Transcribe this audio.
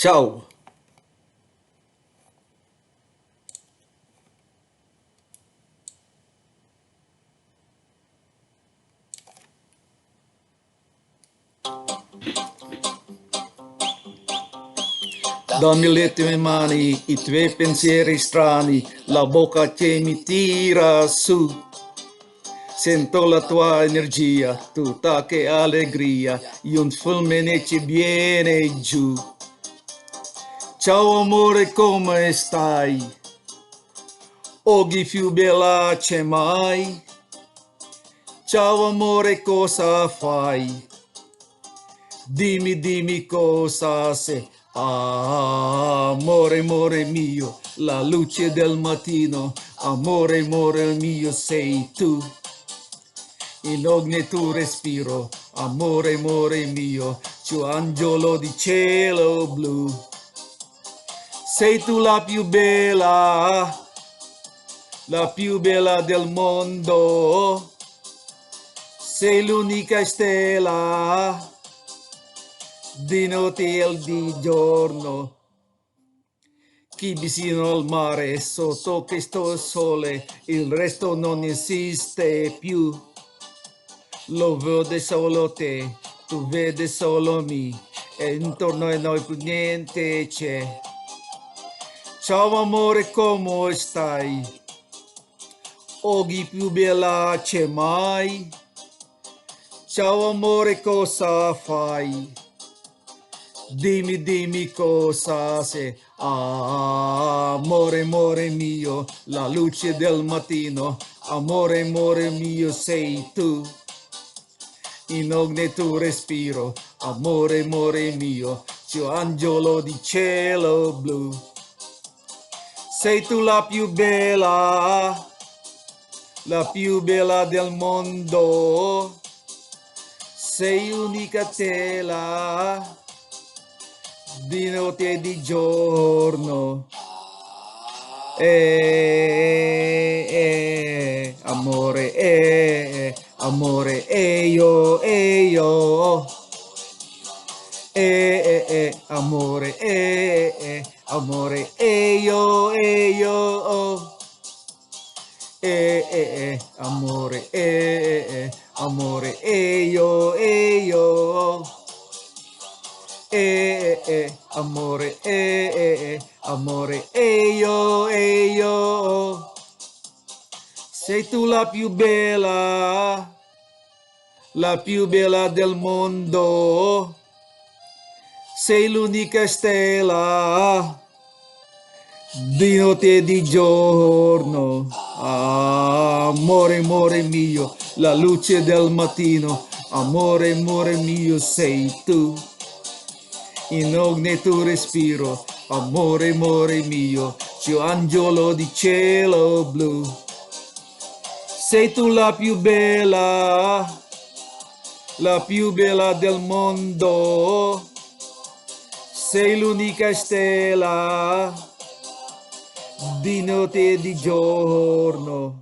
Ciao. Dammi le tue mani, i tuoi pensieri strani, la bocca che mi tira su. Sento la tua energia, tutta che allegria, un fulmine ci viene giù. Ciao amore, come stai? Oggi più bella c'è mai? Ciao amore, cosa fai? Dimmi cosa sei. Amore, amore mio, la luce del mattino, amore, amore mio sei tu. In ogni tuo respiro, amore, amore mio, tu angelo di cielo blu. Sei tu la più bella del mondo. Sei l'unica stella di notte e di giorno. Chi vicino al mare, sotto questo sole, il resto non esiste più. Lo vede solo te, tu vedi solo me, e intorno a noi più niente c'è. Ciao amore, come stai? Oggi più bella c'è mai? Ciao amore, cosa fai? Dimmi cosa sei. Amore, amore mio, la luce del mattino, amore, amore mio sei tu. In ogni tuo respiro, amore, amore mio, tu angelo di cielo blu. Sei tu la più bella del mondo. Sei unica tela di notte e di giorno. Amore, amore, io, amore, amore, io, amore, amore, amore, amore, io. Sei tu la più bella del mondo. Sei l'unica stella di notte e di giorno. Amore, amore mio, la luce del mattino, amore, amore mio sei tu. In ogni tuo respiro, amore, amore mio, tu angelo di cielo blu. Sei tu la più bella del mondo. Sei l'unica stella di notte e di giorno.